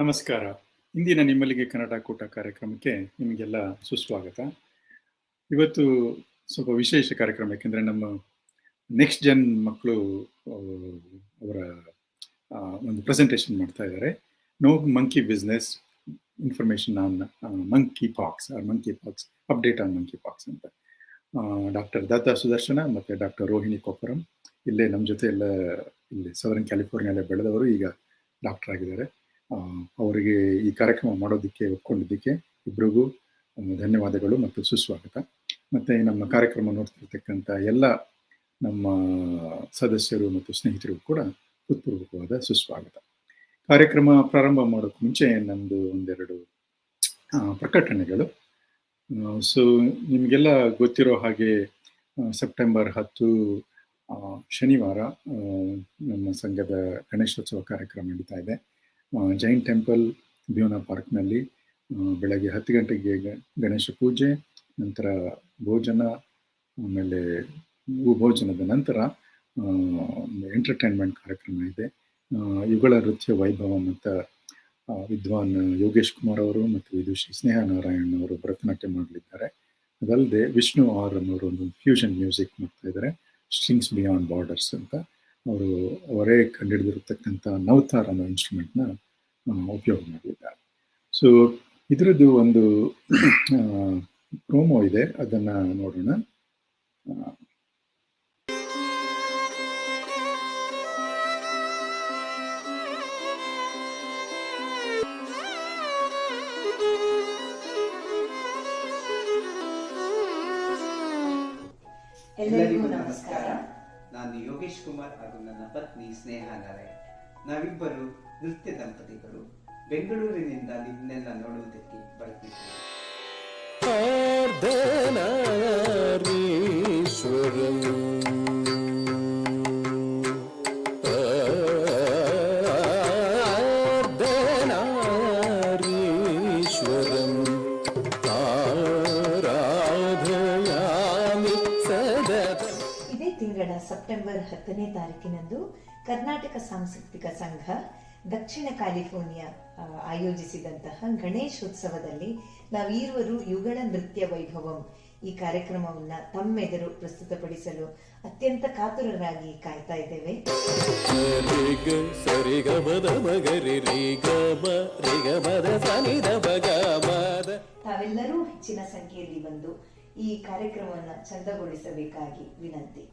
ನಮಸ್ಕಾರ. ಇಂದಿನ ನಿಮ್ಮಲ್ಲಿಗೆ ಕನ್ನಡ ಕೂಟ ಕಾರ್ಯಕ್ರಮಕ್ಕೆ ನಿಮಗೆಲ್ಲ ಸುಸ್ವಾಗತ. ಇವತ್ತು ಸ್ವಲ್ಪ ವಿಶೇಷ ಕಾರ್ಯಕ್ರಮ, ಯಾಕೆಂದರೆ ನಮ್ಮ ನೆಕ್ಸ್ಟ್ ಜನ್ ಮಕ್ಕಳು ಅವರ ಒಂದು ಪ್ರೆಸೆಂಟೇಷನ್ ಮಾಡ್ತಾ ಇದ್ದಾರೆ. No monkey business information on monkeypox update on monkeypox ಅಂತ ಡಾಕ್ಟರ್ ದತ್ತಾ ಸುದರ್ಶನ ಮತ್ತು ಡಾಕ್ಟರ್ ರೋಹಿಣಿ ಕೊಪ್ಪರಂ ಇಲ್ಲೇ ನಮ್ಮ ಜೊತೆ ಎಲ್ಲ ಇಲ್ಲಿ ಸದರ್ನ್ ಕ್ಯಾಲಿಫೋರ್ನಿಯಲ್ಲೇ ಬೆಳೆದವರು, ಈಗ ಡಾಕ್ಟರ್ ಆಗಿದ್ದಾರೆ. ಅವರಿಗೆ ಈ ಕಾರ್ಯಕ್ರಮ ಮಾಡೋದಕ್ಕೆ ಒಪ್ಕೊಂಡಿದ್ದಕ್ಕೆ ಇಬ್ಬರಿಗೂ ಧನ್ಯವಾದಗಳು ಮತ್ತು ಸುಸ್ವಾಗತ. ಮತ್ತು ನಮ್ಮ ಕಾರ್ಯಕ್ರಮ ನೋಡ್ತಿರ್ತಕ್ಕಂಥ ಎಲ್ಲ ನಮ್ಮ ಸದಸ್ಯರು ಮತ್ತು ಸ್ನೇಹಿತರಿಗೂ ಕೂಡ ಹೃತ್ಪೂರ್ವಕವಾದ ಸುಸ್ವಾಗತ. ಕಾರ್ಯಕ್ರಮ ಪ್ರಾರಂಭ ಮಾಡೋಕ್ಕೆ ಮುಂಚೆ ನಮ್ಮದು ಒಂದೆರಡು ಪ್ರಕಟಣೆಗಳು. ಸೊ ನಿಮಗೆಲ್ಲ ಗೊತ್ತಿರೋ ಹಾಗೆ ಸೆಪ್ಟೆಂಬರ್ 10 ಶನಿವಾರ ನಮ್ಮ ಸಂಘದ ಗಣೇಶೋತ್ಸವ ಕಾರ್ಯಕ್ರಮ ನಡೀತಾ ಇದೆ. ಜೈನ್ ಟೆಂಪಲ್ ಬ್ಯೂನಾ ಪಾರ್ಕ್ನಲ್ಲಿ ಬೆಳಗ್ಗೆ 10 ಗಂಟೆಗೆ ಗಣೇಶ ಪೂಜೆ, ನಂತರ ಭೋಜನ, ಆಮೇಲೆ ಭೋಜನದ ನಂತರ ಎಂಟರ್ಟೈನ್ಮೆಂಟ್ ಕಾರ್ಯಕ್ರಮ ಇದೆ. ಯುಗಳ ನೃತ್ಯ ವೈಭವ ಮತ್ತು ವಿದ್ವಾನ್ ಯೋಗೇಶ್ ಕುಮಾರ್ ಅವರು ಮತ್ತು ವಿದುಷಿ ಸ್ನೇಹ ನಾರಾಯಣ್ ಅವರು ಭರತನಾಟ್ಯ ಮಾಡಲಿದ್ದಾರೆ. ಅದಲ್ಲದೆ ವಿಷ್ಣು ಆರ್ ಅನ್ನೋರು ಒಂದು ಫ್ಯೂಷನ್ ಮ್ಯೂಸಿಕ್ ಮಾಡ್ತಾ ಇದ್ದಾರೆ, ಸ್ಟ್ರಿಂಗ್ಸ್ ಬಿಯಾಂಡ್ ಬಾರ್ಡರ್ಸ್ ಅಂತ. ಅವರೇ ಕಂಡುಹಿಡಿದಿರತಕ್ಕಂಥ ನವತಾರ್ ಅನ್ನೋ ಇನ್ಸ್ಟ್ರೂಮೆಂಟ್ನ ಉಪಯೋಗ ಮಾಡಲಿದ್ದಾರೆ. ಸೊ ಇದರದ್ದು ಒಂದು ಪ್ರೋಮೋ ಇದೆ, ಅದನ್ನು ನೋಡೋಣ. ಎಲ್ಲರಿಗೂ ನಮಸ್ಕಾರ. ನಾನು ಯೋಗೇಶ್ ಕುಮಾರ್ ಹಾಗೂ ನನ್ನ ಪತ್ನಿ ಸ್ನೇಹ ನಾರಾಯಣ್. ನಾವಿಬ್ಬರು ನೃತ್ಯ ದಂಪತಿಗಳು. ಬೆಂಗಳೂರಿನಿಂದ ನಿಮ್ಮನ್ನೆಲ್ಲ ನೋಡುವುದಕ್ಕೆ ಬರ್ತಿದ್ದೇವೆ. ಸೆಪ್ಟೆಂಬರ್ 10ನೇ ತಾರೀಕಿನಂದು ಕರ್ನಾಟಕ ಸಾಂಸ್ಕೃತಿಕ ಸಂಘ ದಕ್ಷಿಣ ಕ್ಯಾಲಿಫೋರ್ನಿಯಾ ಆಯೋಜಿಸಿದಂತಹ ಗಣೇಶೋತ್ಸವದಲ್ಲಿ ನಾವೀರುವರು ಯುಗಳ ನೃತ್ಯ ವೈಭವಂ ಈ ಕಾರ್ಯಕ್ರಮವನ್ನ ತಮ್ಮೆದುರು ಪ್ರಸ್ತುತಪಡಿಸಲು ಅತ್ಯಂತ ಕಾತುರರಾಗಿ ಕಾಯ್ತಾ ಇದ್ದೇವೆ. ತಾವೆಲ್ಲರೂ ಹೆಚ್ಚಿನ ಸಂಖ್ಯೆಯಲ್ಲಿ ಬಂದು ಈ ಕಾರ್ಯಕ್ರಮವನ್ನು ಚಂದಗೊಳಿಸಬೇಕಾಗಿ ವಿನಂತಿ.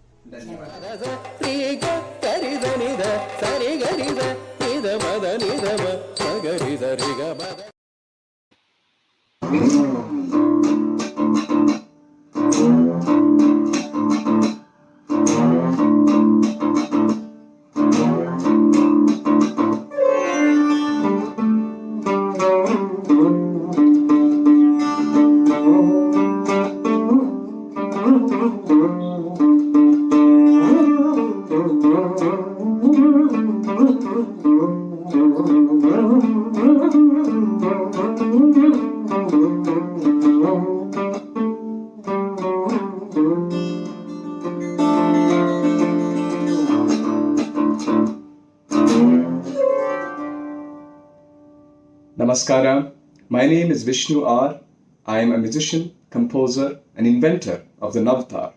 Namaskara. My name is Vishnu R. I am a musician, composer, and inventor of the Navatar.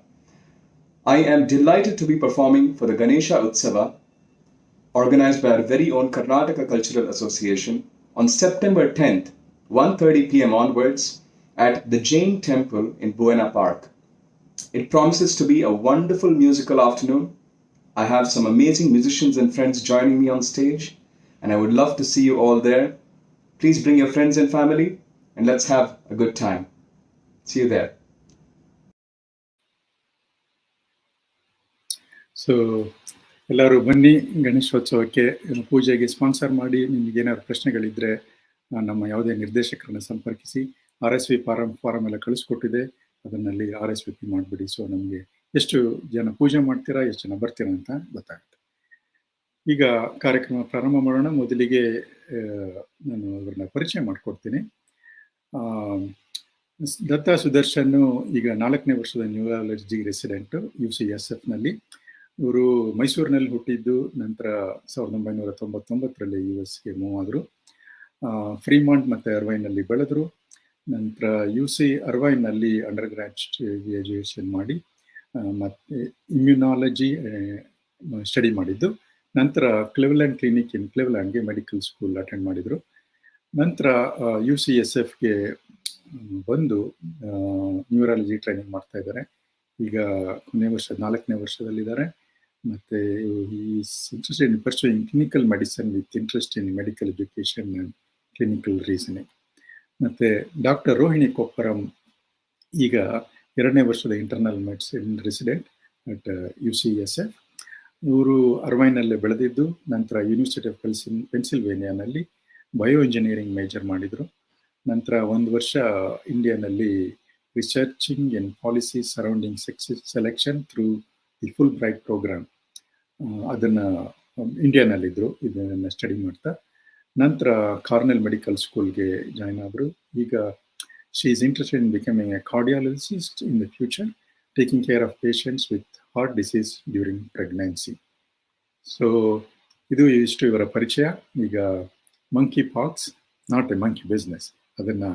I am delighted to be performing for the Ganesha Utsava, organized by our very own Karnataka Cultural Association, on September 10th, 1:30 p.m. onwards, at the Jain Temple in Buena Park. It promises to be a wonderful musical afternoon. I have some amazing musicians and friends joining me on stage, and I would love to see you all there. Please bring your friends and family, and let's have a good time. See you there. So ಎಲ್ಲರೂ ಬನ್ನಿ ಗಣೇಶೋತ್ಸವಕ್ಕೆ. ಪೂಜೆಗೆ sponsor ಮಾಡಿ. ನಿಮಗೇನಾದ್ರು ಪ್ರಶ್ನೆಗಳಿದ್ದರೆ ನಮ್ಮ ಯಾವುದೇ ನಿರ್ದೇಶಕರನ್ನು ಸಂಪರ್ಕಿಸಿ. RSV farm ಎಲ್ಲ ಕಳಿಸ್ಕೊಟ್ಟಿದೆ, ಅದನ್ನಲ್ಲಿ RSVP ಮಾಡಿಬಿಡಿ. ಸೊ ನಮಗೆ ಎಷ್ಟು ಜನ ಪೂಜೆ ಮಾಡ್ತೀರಾ, ಎಷ್ಟು ಜನ ಬರ್ತೀರಾ ಅಂತ ಗೊತ್ತಾಗುತ್ತೆ. ಈಗ ಕಾರ್ಯಕ್ರಮ ಪ್ರಾರಂಭ ಮಾಡೋಣ. ಮೊದಲಿಗೆ ನಾನು ಅವ್ರನ್ನ ಪರಿಚಯ ಮಾಡಿಕೊಡ್ತೀನಿ. ದತ್ತಾ ಸುದರ್ಶನ್ ಈಗ 4ನೇ ವರ್ಷದ ನ್ಯೂರಾಲಜಿ ರೆಸಿಡೆಂಟು UCSFನಲ್ಲಿ. ಇವರು ಮೈಸೂರಿನಲ್ಲಿ ಹುಟ್ಟಿದ್ದು, ನಂತರ 1999ರಲ್ಲಿ US ಗೆ ಮೂವ್ ಆದರು. ಫ್ರೀಮಾಂಟ್ ಮತ್ತು ಅರ್ವೈನಲ್ಲಿ ಬೆಳೆದರು. ನಂತರ UC ಅರ್ವೈನಲ್ಲಿ ಅಂಡರ್ ಗ್ರ್ಯಾಜುಯೇಷನ್ ಮಾಡಿ ಮತ್ತು ಇಮ್ಯುನಾಲಜಿ ಸ್ಟಡಿ ಮಾಡಿದ್ದು. ನಂತರ ಕ್ಲಿವ್ಲ್ಯಾಂಡ್ ಕ್ಲಿನಿಕ್ ಇನ್ ಕ್ಲಿವ್ಲ್ಯಾಂಡ್ಗೆ ಮೆಡಿಕಲ್ ಸ್ಕೂಲ್ ಅಟೆಂಡ್ ಮಾಡಿದರು. ನಂತರ UCSFಗೆ ಬಂದು ನ್ಯೂರಾಲಜಿ ಟ್ರೈನಿಂಗ್ ಮಾಡ್ತಾ ಇದ್ದಾರೆ. ಈಗ 4ನೇ ವರ್ಷದಲ್ಲಿದ್ದಾರೆ. ಮತ್ತು is interested in pursuing clinical medicine with interest in medical education and clinical reasoning. ಮತ್ತು ಡಾಕ್ಟರ್ ರೋಹಿಣಿ ಕೊಪ್ಪರಂ ಈಗ 2ನೇ ವರ್ಷದ internal medicine resident at UCSF. ಇವರು ಅರ್ವೈನಲ್ಲೇ ಬೆಳೆದಿದ್ದು. ನಂತರ ಯೂನಿವರ್ಸಿಟಿ ಆಫ್ ಪೆನ್ಸಿಲ್ವೇನಿಯಾನಲ್ಲಿ ಬಯೋ ಇಂಜಿನಿಯರಿಂಗ್ ಮೇಜರ್ ಮಾಡಿದರು. ನಂತರ 1 ವರ್ಷ ಇಂಡಿಯಾನಲ್ಲಿ researching in policy surrounding selection through the Fulbright programme ಅದನ್ನು ಇಂಡಿಯಾನಲ್ಲಿದ್ದರು, ಇದನ್ನು ಸ್ಟಡಿ ಮಾಡ್ತಾ. ನಂತರ ಕಾರ್ನೆಲ್ ಮೆಡಿಕಲ್ ಸ್ಕೂಲ್ಗೆ ಜಾಯ್ನ್ ಆದರು. ಈಗ she is interested in becoming A cardiologist in the future, taking care of patients with heart disease during pregnancy. So ಇದು ಇಷ್ಟು ಇವರ ಪರಿಚಯ. ಈಗ monkey pox not A monkey business ಅದನ್ನು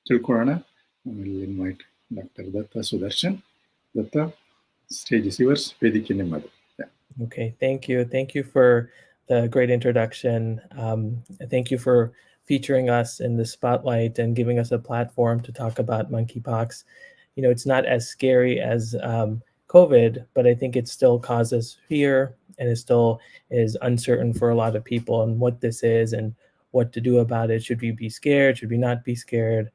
ತಿಳ್ಕೊಳ್ಳೋಣ. Invite doctor Datta Sudarshan. Datta, stage is yours, ವೇದಿಕೆ ನಿಮ್ಮದು. Okay, thank you. Thank you for the great introduction. Thank you for featuring us in the spotlight and giving us a platform to talk about monkeypox. You know, it's not as scary as COVID, but I think it still causes fear, and it still is uncertain for a lot of people and what this is and what to do about it. Should we be scared? Should we not be scared?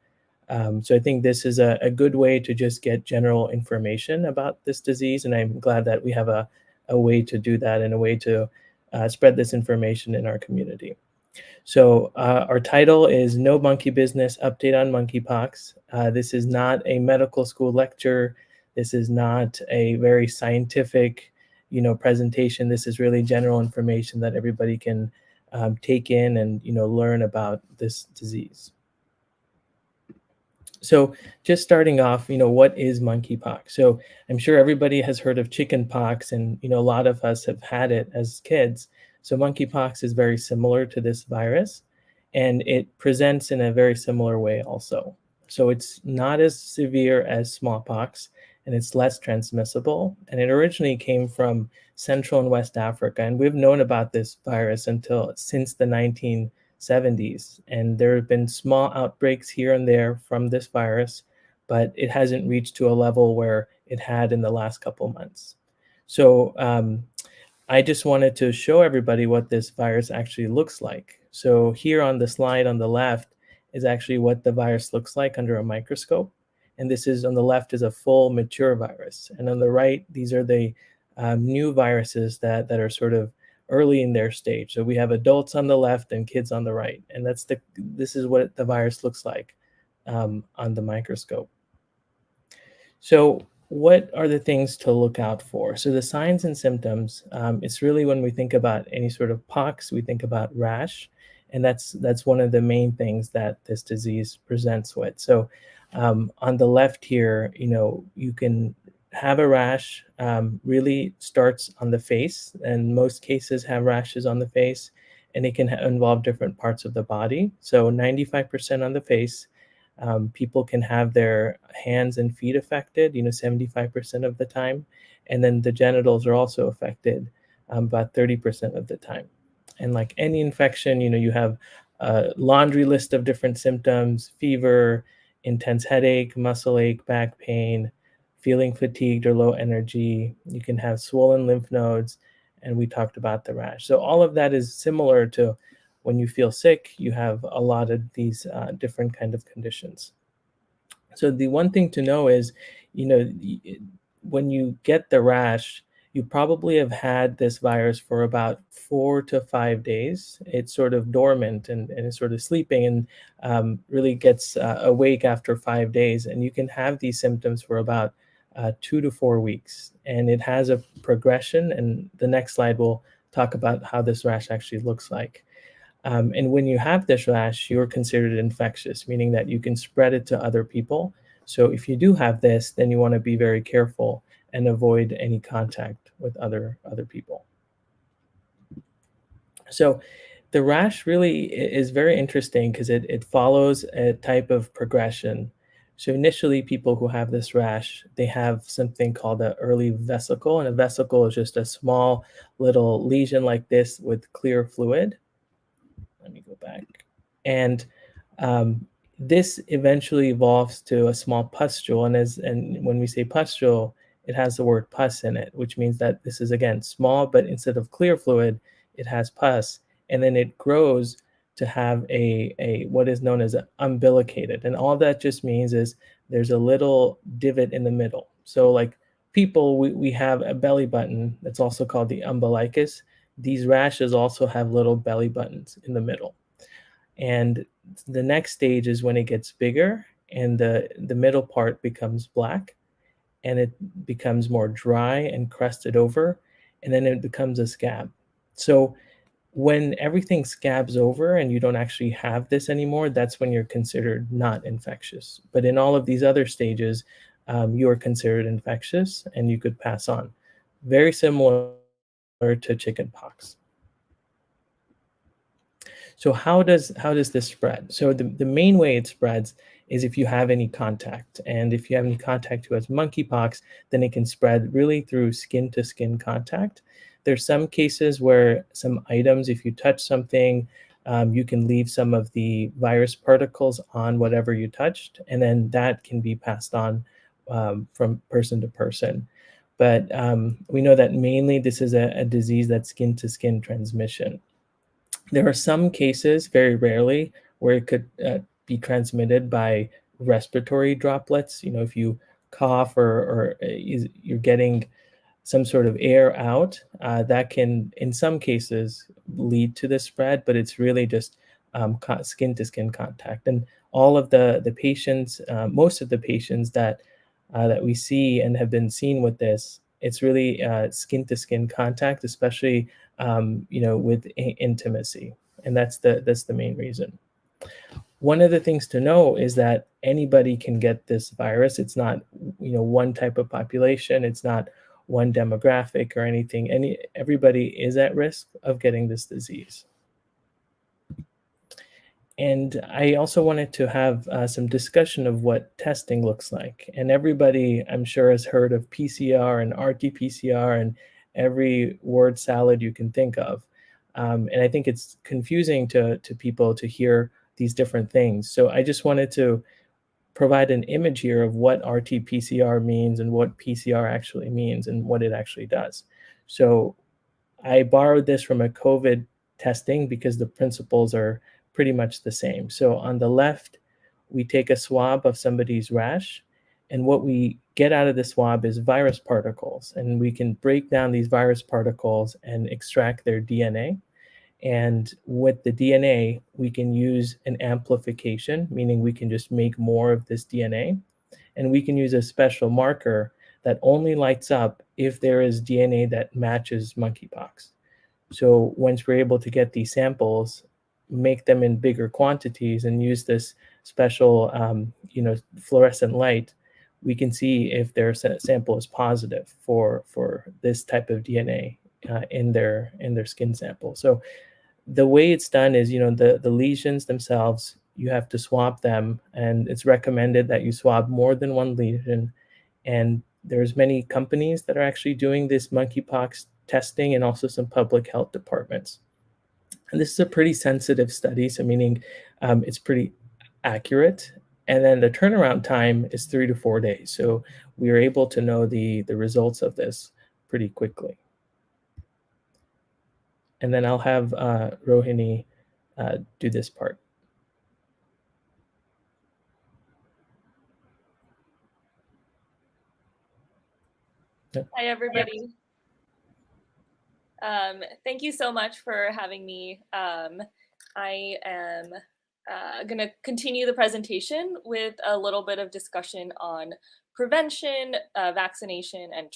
So I think this is a good way to just get general information about this disease, and I'm glad that we have a way to do that and a way to spread this information in our community. So our title is No Monkey Business, Update on Monkeypox. This is not a medical school lecture. This is not a very scientific, presentation. This is really general information that everybody can take in and, learn about this disease. So just starting off, what is monkeypox? So I'm sure everybody has heard of chickenpox, and, a lot of us have had it as kids. So monkeypox is very similar to this virus, and it presents in a very similar way also. So it's not as severe as smallpox, and it's less transmissible. And it originally came from Central and West Africa. And we've known about this virus since the 1970s. And there have been small outbreaks here and there from this virus, but it hasn't reached to a level where it had in the last couple months. So I just wanted to show everybody what this virus actually looks like. So here on the slide on the left is actually what the virus looks like under a microscope. And this is, on the left, is a full mature virus. And on the right, these are the new viruses that are sort of early in their stage. So we have adults on the left and kids on the right. And this is what the virus looks like on the microscope. So what are the things to look out for? So the signs and symptoms, it's really when we think about any sort of pox, we think about rash. And that's one of the main things that this disease presents with. So on the left here, you can have a rash, really starts on the face, and most cases have rashes on the face, and it can involve different parts of the body. So 95% on the face. People can have their hands and feet affected, 75% of the time. And then the genitals are also affected about 30% of the time. And like any infection, you have a laundry list of different symptoms: fever, intense headache, muscle ache, back pain, feeling fatigued or low energy. You can have swollen lymph nodes, and we talked about the rash. So all of that is similar to when you feel sick. You have a lot of these different kind of conditions. So the one thing to know is, when you get the rash, you probably have had this virus for about 4 to 5 days. It's sort of dormant and it's sort of sleeping, and really gets awake after 5 days. And you can have these symptoms for about 2 to 4 weeks. And it has a progression. And the next slide will talk about how this rash actually looks like. And when you have this rash, you're considered infectious, meaning that you can spread it to other people. So if you do have this, then you want to be very careful and avoid any contact with other people. So The rash really is very interesting because it follows a type of progression. So initially, people who have this rash, they have something called an early vesicle, and a vesicle is just a small little lesion like this with clear fluid. Let me go back. And this eventually evolves to a small pustule, and when we say pustule, it has the word pus in it, which means that this is again small, but instead of clear fluid, it has pus, and then it grows to have a what is known as an umbilicated, and all that just means is there's a little divot in the middle. So like people, we have a belly button that's also called the umbilicus. These rashes also have little belly buttons in the middle. And the next stage is when it gets bigger and the middle part becomes black and it becomes more dry and crusted over, and then it becomes a scab. So when everything scabs over and you don't actually have this anymore, that's when you're considered not infectious. But in all of these other stages, you are considered infectious and you could pass on. Very similar to chickenpox. So how does this spread? So the main way it spreads is if you have any contact. And if you have any contact who has monkeypox, then it can spread really through skin to skin contact. There's some cases where some items, if you touch something, you can leave some of the virus particles on whatever you touched, and then that can be passed on from person to person. But we know that mainly this is a disease that's skin to skin transmission. There are some cases, very rarely, where it could be transmitted by respiratory droplets. You know, if you cough or you're getting some sort of air out, that can, in some cases, lead to the spread, but it's really just skin to skin contact. And all of the patients, most of the patients that we see and have been seen with this, it's really skin to skin contact, especially with intimacy, and that's the main reason. One of the things to know is that anybody can get this virus. It's not one type of population. It's not one demographic or anything. Everybody is at risk of getting this disease. And I also wanted to have some discussion of what testing looks like. And everybody, I'm sure, has heard of PCR and RT-PCR and every word salad you can think of. And I think it's confusing to people to hear these different things. So I just wanted to provide an image here of what RT-PCR means and what PCR actually means and what it actually does. So I borrowed this from a COVID testing because the principles are pretty much the same. So on the left, we take a swab of somebody's rash, and what we get out of the swab is virus particles, and we can break down these virus particles and extract their DNA. And with the DNA, we can use an amplification, meaning we can just make more of this DNA, and we can use a special marker that only lights up if there is DNA that matches monkeypox. So once we're able to get these samples, make them in bigger quantities and use this special, fluorescent light, we can see if their sample is positive for this type of DNA in their skin sample. So the way it's done is, the lesions themselves, you have to swab them, and it's recommended that you swab more than one lesion. And there's many companies that are actually doing this monkeypox testing and also some public health departments. And this is a pretty sensitive study, so meaning it's pretty accurate. And then the turnaround time is 3 to 4 days. So we are able to know the results of this pretty quickly. And then I'll have Rohini do this part. Hi, everybody. Thank you so much for having me. I am going to continue the presentation with a little bit of discussion on prevention, vaccination, and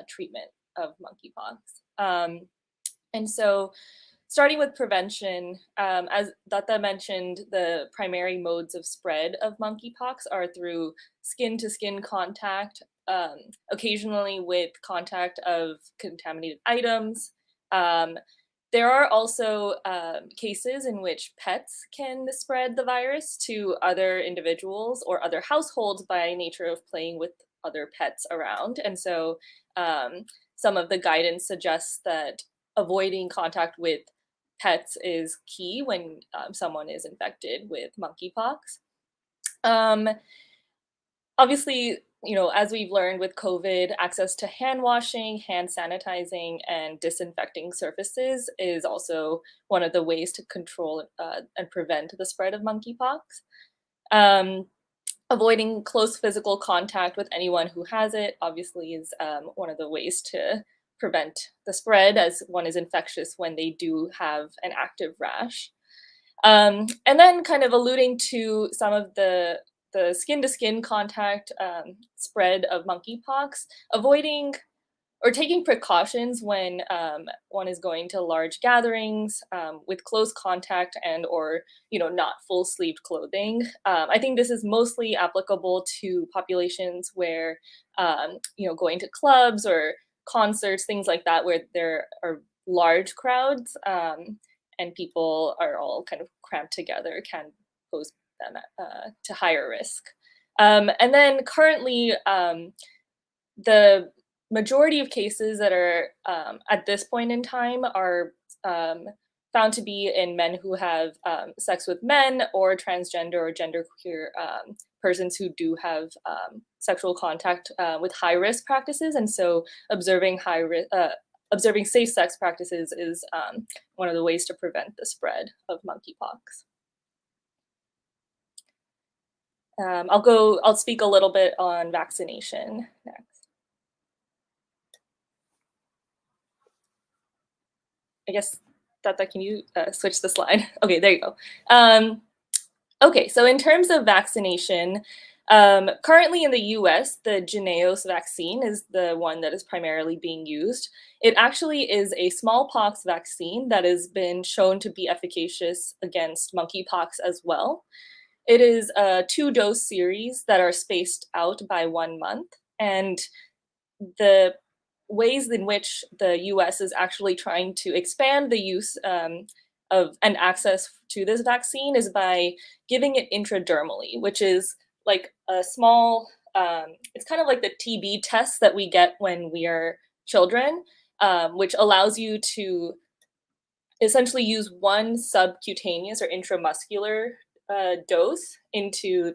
treatment of monkeypox. And so starting with prevention, as Datta mentioned, the primary modes of spread of monkeypox are through skin-to-skin contact, occasionally with contact of contaminated items. There are also cases in which pets can spread the virus to other individuals or other households by nature of playing with other pets around. And so some of the guidance suggests that avoiding contact with pets is key when someone is infected with monkeypox. Obviously, as we've learned with COVID, access to hand washing, hand sanitizing, and disinfecting surfaces is also one of the ways to control and prevent the spread of monkeypox. Avoiding close physical contact with anyone who has it, obviously, is one of the ways to prevent the spread, as one is infectious when they do have an active rash. And then kind of alluding to some of the skin-to-skin contact spread of monkeypox, avoiding or taking precautions when one is going to large gatherings with close contact and or not full sleeved clothing. I think this is mostly applicable to populations where going to clubs or concerts, things like that, where there are large crowds and people are all kind of cramped together, can pose them to higher risk. And then currently, the majority of cases that are at this point in time are found to be in men who have sex with men, or transgender or genderqueer persons who do have sexual contact with high risk practices. And so observing observing safe sex practices is one of the ways to prevent the spread of monkeypox. I'll speak a little bit on vaccination next. I guess, Datta, can you switch the slide? Okay, there you go. Okay, so in terms of vaccination, currently in the US, the Jynneos vaccine is the one that is primarily being used. It actually is a smallpox vaccine that has been shown to be efficacious against monkeypox as well. It is a 2-dose series that are spaced out by 1 month, and the ways in which the US is actually trying to expand the use of and access to this vaccine is by giving it intradermally, which is like a small, it's kind of like the TB test that we get when we are children, which allows you to essentially use one subcutaneous or intramuscular dose into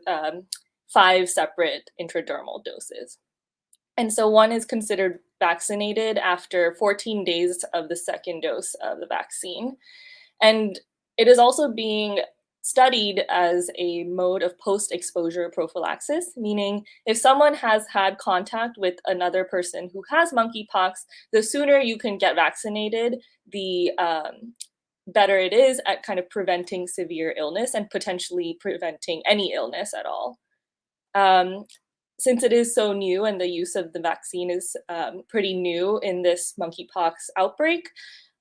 5 separate intradermal doses. And so one is considered vaccinated after 14 days of the second dose of the vaccine. And it is also being studied as a mode of post-exposure prophylaxis, meaning if someone has had contact with another person who has monkeypox, the sooner you can get vaccinated, the better it is at kind of preventing severe illness and potentially preventing any illness at all. Since it is so new and the use of the vaccine is pretty new in this monkeypox outbreak,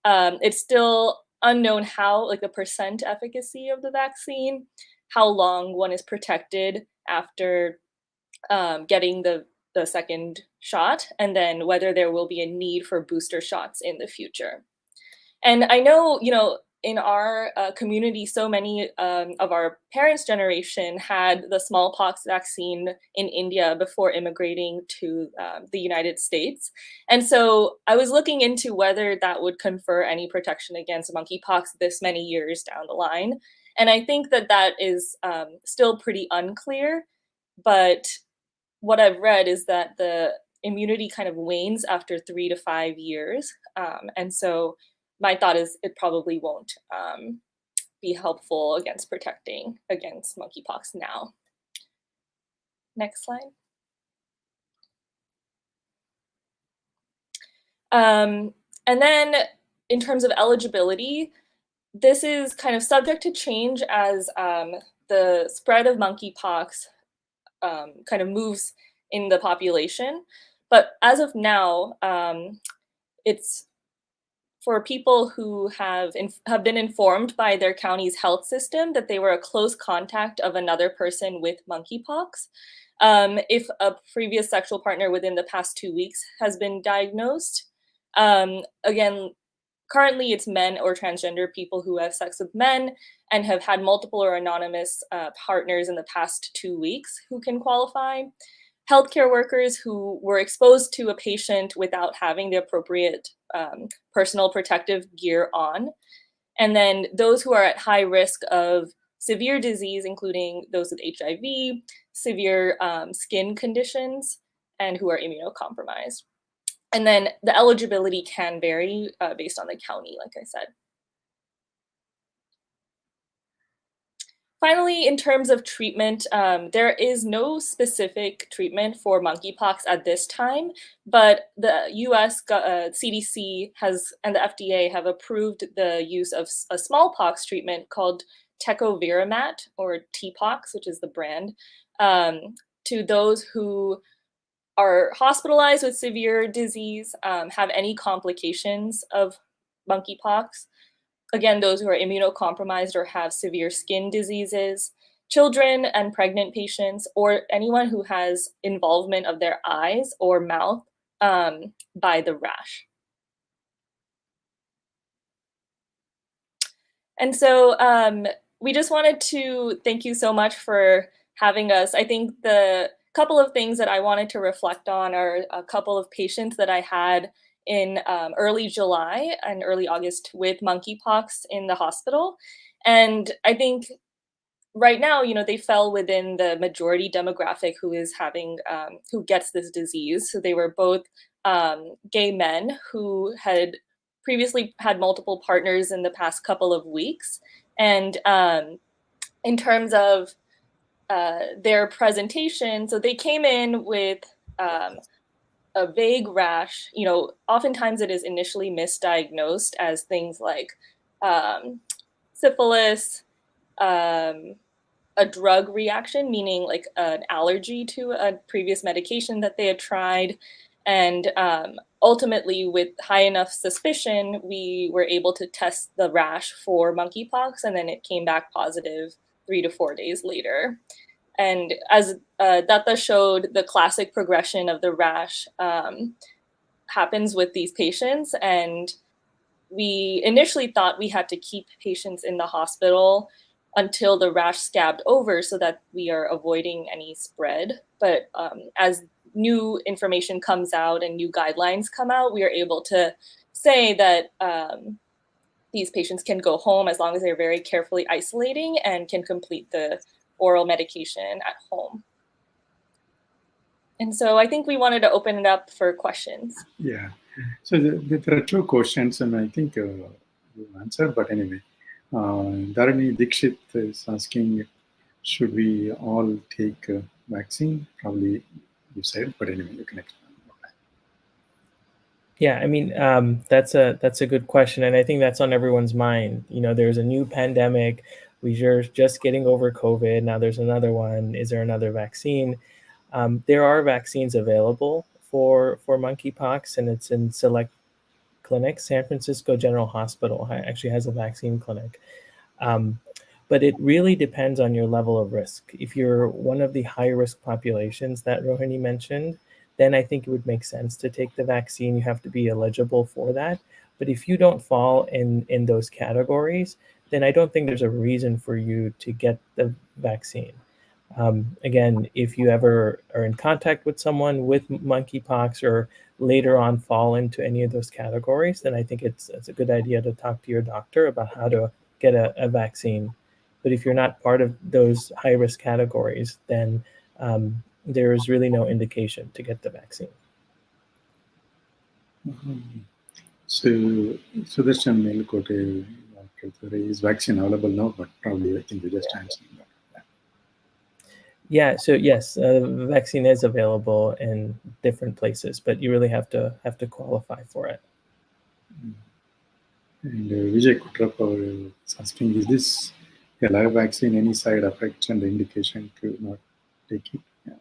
it's still unknown how, like the percent efficacy of the vaccine, how long one is protected after getting the second shot, and then whether there will be a need for booster shots in the future. And I know, in our community, so many of our parents' generation had the smallpox vaccine in India before immigrating to the United States. And so I was looking into whether that would confer any protection against monkeypox this many years down the line. And I think that that is still pretty unclear. But what I've read is that the immunity kind of wanes after 3 to 5 years. And so my thought is it probably won't be helpful against protecting against monkeypox now. Next slide. And then in terms of eligibility, this is kind of subject to change as the spread of monkeypox kind of moves in the population. But as of now, it's for people who have been informed by their county's health system that they were a close contact of another person with monkeypox. If a previous sexual partner within the past 2 weeks has been diagnosed, again, currently it's men or transgender people who have sex with men and have had multiple or anonymous partners in the past 2 weeks who can qualify. Healthcare workers who were exposed to a patient without having the appropriate personal protective gear on. And then those who are at high risk of severe disease, including those with HIV, severe skin conditions, and who are immunocompromised. And then the eligibility can vary based on the county, like I said. Finally, in terms of treatment, there is no specific treatment for monkeypox at this time, but the US CDC and the FDA have approved the use of a smallpox treatment called tecovirimat, or TPOXX, which is the brand, to those who are hospitalized with severe disease, have any complications of monkeypox. Again, those who are immunocompromised or have severe skin diseases, children and pregnant patients, or anyone who has involvement of their eyes or mouth by the rash. And so we just wanted to thank you so much for having us. I think the couple of things that I wanted to reflect on are a couple of patients that I had in early July and early August with monkeypox in the hospital. And I think right now, they fell within the majority demographic who is having, who gets this disease. So they were both gay men who had previously had multiple partners in the past couple of weeks. And in terms of their presentation, so they came in with a vague rash. Oftentimes it is initially misdiagnosed as things like syphilis, a drug reaction, meaning like an allergy to a previous medication that they had tried. And ultimately, with high enough suspicion, we were able to test the rash for monkeypox, and then it came back positive 3 to 4 days later. And as Datta showed, the classic progression of the rash happens with these patients. And we initially thought we had to keep patients in the hospital until the rash scabbed over so that we are avoiding any spread. But as new information comes out and new guidelines come out, we are able to say that these patients can go home as long as they're very carefully isolating and can complete the oral medication at home. And so I think we wanted to open it up for questions. Yeah. So there are 2 questions, and I think you answered, but anyway. Dharani Dikshit is asking, should we all take a vaccine? Probably you said, but anyway, you can explain. Yeah, I mean, that's a good question, and I think that's on everyone's mind. There's a new pandemic. We're just getting over COVID. Now there's another one. Is there another vaccine? There are vaccines available for monkeypox, and it's in select clinics. San Francisco General Hospital actually has a vaccine clinic. But it really depends on your level of risk. If you're one of the high-risk populations that Rohini mentioned, then I think it would make sense to take the vaccine. You have to be eligible for that. But if you don't fall in those categories, then I don't think there's a reason for you to get the vaccine. Again, if you ever are in contact with someone with monkeypox or later on fall into any of those categories, then I think it's a good idea to talk to your doctor about how to get a vaccine. But if you're not part of those high-risk categories, then there is really no indication to get the vaccine. So Sudarshana Koota, is vaccine available now, but probably I think you just answered that. Yeah, so yes, vaccine is available in different places, but you really have to qualify for it. And Vijay Kutrappa is asking, is this a live vaccine, any side effects and the indication to not take it? Yeah.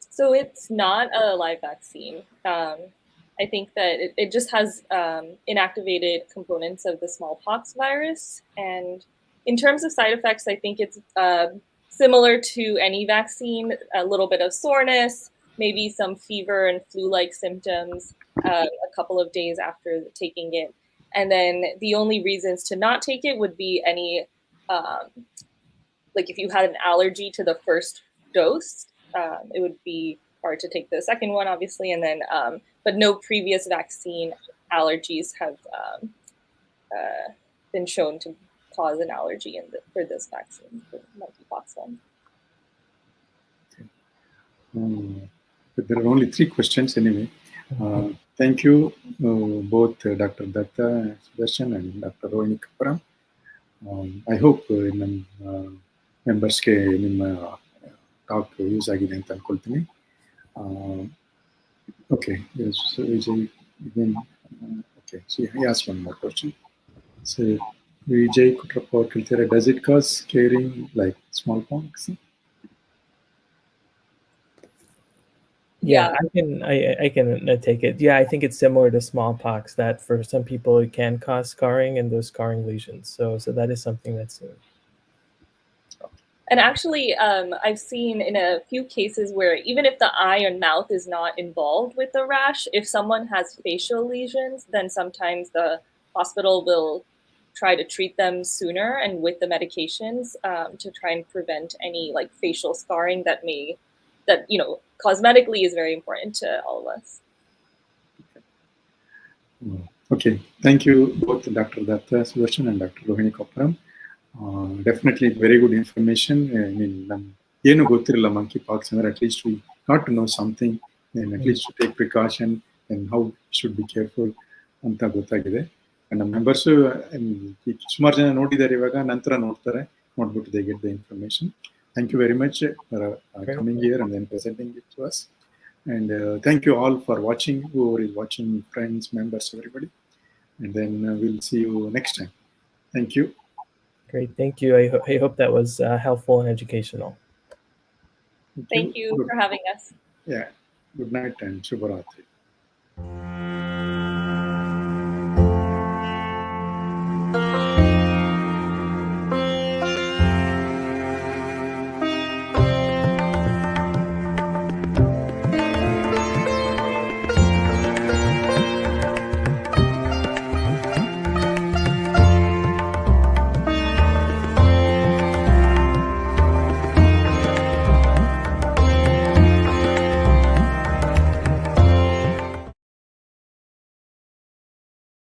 So it's not a live vaccine. I think that it just has inactivated components of the smallpox virus. And in terms of side effects, I think it's similar to any vaccine, a little bit of soreness, maybe some fever and flu-like symptoms a couple of days after taking it. And then the only reasons to not take it would be any, like if you had an allergy to the first dose, it would be hard to take the second one, obviously. And then, but no previous vaccine allergies have been shown to cause an allergy for this vaccine, for monkeypox one. But there are only 3 questions anyway. Thank you, both Dr. Datta Sudarshan and Dr. Rohini Kopparam. I hope ನಮ್ಮ ಮೆಂಬರ್ಸ್ಗೆ ನಿಮ್ಮ talk use ಆಗಿದೆ ಅಂತ ಅನ್ಕೊಳ್ತೀನಿ. Okay, yes, so Vijay, again, okay, so he asked one more question. So Vijay Kutrappa ಕೇಳ್ತಾರೆ, does it cause scaring like smallpox? Yeah, I can take it. Yeah, I think it's similar to smallpox, that for some people it can cause scarring and those scarring lesions. So that is something that's seen. And actually, I've seen in a few cases where even if the eye and mouth is not involved with the rash, if someone has facial lesions, then sometimes the hospital will try to treat them sooner and with the medications to try and prevent any like facial scarring that cosmetically is very important to all of us. Okay, thank you both Dr. Datta Sudarshan and Dr. Rohini Kopparam. Definitely very good information. I mean, ಏನು ಗೊತ್ತಿರಲ್ಲ monkeypox ಅಂದ್ರೆ at least we got to know something and at least to take precaution and how should be careful ಅಂತ ಗೊತ್ತಾಗಿದೆ. ನಮ್ಮ members ಸುಮಾರು ಜನ ನೋಡಿದ್ದಾರೆ, ಇವಾಗ ನಂತರ ನೋಡ್ಬಿಟ್ಟು they get the information. Thank you very much for coming here and then presenting it to us. And thank you all for watching, whoever is watching, friends, members, everybody. And then we'll see you next time. Thank you. Great, thank you. I hope that was helpful and educational. Thank you for having us. Yeah, good night and Shubharatri.